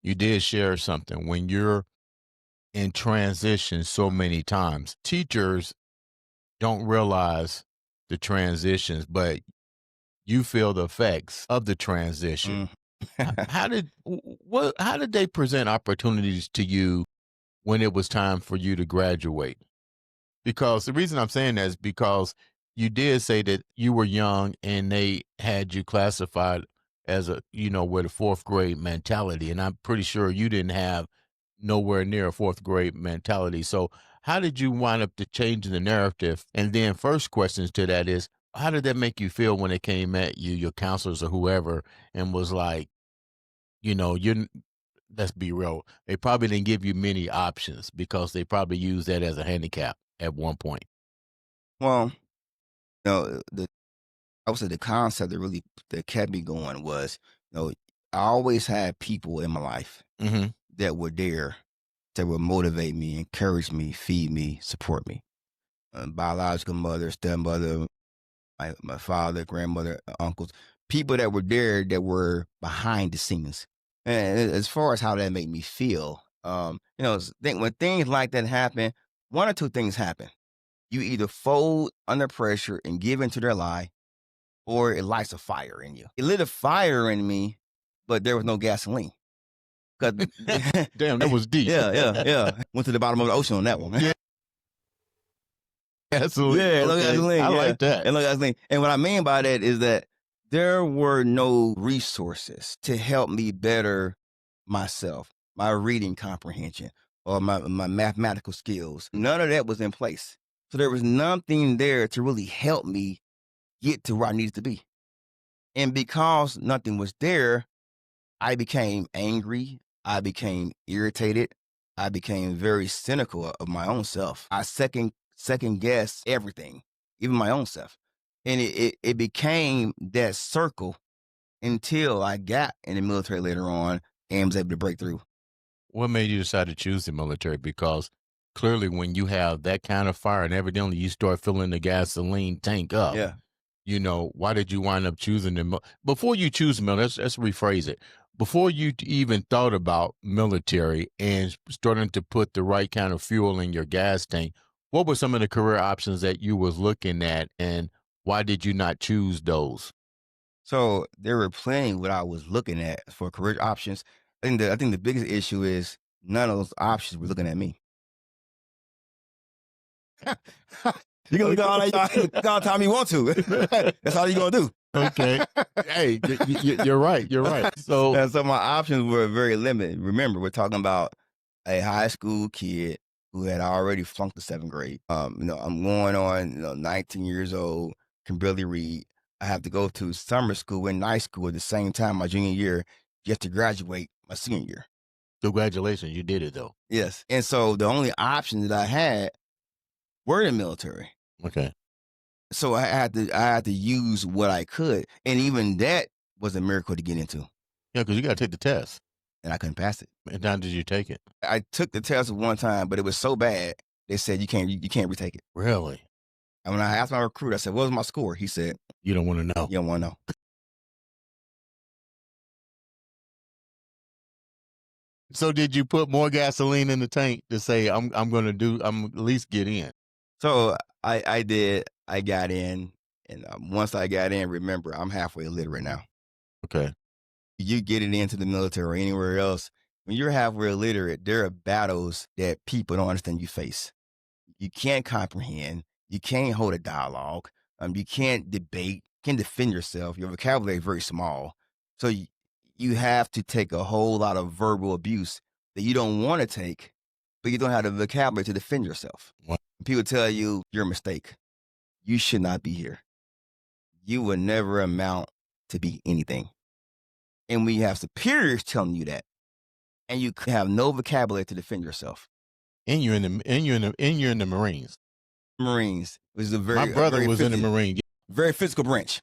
You did share something. When you're in transition so many times, teachers don't realize the transitions, but you feel the effects of the transition. Mm. How did they present opportunities to you when it was time for you to graduate? Because the reason I'm saying that is because you did say that you were young and they had you classified as with a fourth grade mentality. And I'm pretty sure you didn't have nowhere near a fourth grade mentality. So how did you wind up to changing the narrative? And then first questions to that is, how did that make you feel when it came at you, your counselors or whoever, and was like, you're, let's be real. They probably didn't give you many options because they probably used that as a handicap at one point. Well, I would say the concept that kept me going was, I always had people in my life Mm-hmm. that were there, that would motivate me, encourage me, feed me, support me. Biological mother, stepmother, my father, grandmother, uncles, people that were there that were behind the scenes. And as far as how that made me feel, when things like that happen, one or two things happen. You either fold under pressure and give into their lie, or it lights a fire in you. It lit a fire in me, but there was no gasoline. Damn, that was deep. Yeah. Went to the bottom of the ocean on that one, man. Yeah. Absolutely. Yeah, no gasoline. I like that. And no gasoline. And what I mean by that is that there were no resources to help me better myself, my reading comprehension, or my mathematical skills. None of that was in place. So there was nothing there to really help me get to where I needed to be. And because nothing was there, I became angry. I became irritated. I became very cynical of my own self. I second guessed everything, even my own self. And it became that circle until I got in the military later on and was able to break through. What made you decide to choose the military? Because clearly when you have that kind of fire and evidently you start filling the gasoline tank up, Yeah. Why did you wind up choosing the before you choose the military? Let's rephrase it. Before you even thought about military and starting to put the right kind of fuel in your gas tank, what were some of the career options that you was looking at, and why did you not choose those? So there were plenty what I was looking at for career options. I think the biggest issue is none of those options were looking at me. You can look all the time you want to. That's all you're gonna do. Okay. Hey, you're right. You're right. So my options were very limited. Remember, we're talking about a high school kid who had already flunked the 7th grade. I'm going on, 19 years old, can barely read. I have to go to summer school and night school at the same time, my junior year, just to graduate my senior year. Congratulations, you did it though. Yes. And so the only option that I had were the military. Okay. So I had to use what I could. And even that was a miracle to get into. Yeah, because you got to take the test. And I couldn't pass it. And how did you take it? I took the test one time, but it was so bad, they said you can't retake it. Really? And when I asked my recruiter, I said, what was my score? He said, you don't want to know. You don't want to know. So did you put more gasoline in the tank to say, I'm at least get in? So I did. I got in. And once I got in, remember, I'm halfway illiterate now. Okay. You get it into the military or anywhere else, when you're halfway illiterate, there are battles that people don't understand you face. You can't comprehend. You can't hold a dialogue. You can't debate. You can't defend yourself. Your vocabulary is very small. So you have to take a whole lot of verbal abuse that you don't want to take, but you don't have the vocabulary to defend yourself. What? People tell you you're a mistake. You should not be here. You will never amount to be anything. And when you have superiors telling you that, and you have no vocabulary to defend yourself, and you're in the Marines. Marines was a my brother was in the Marines. Very physical branch.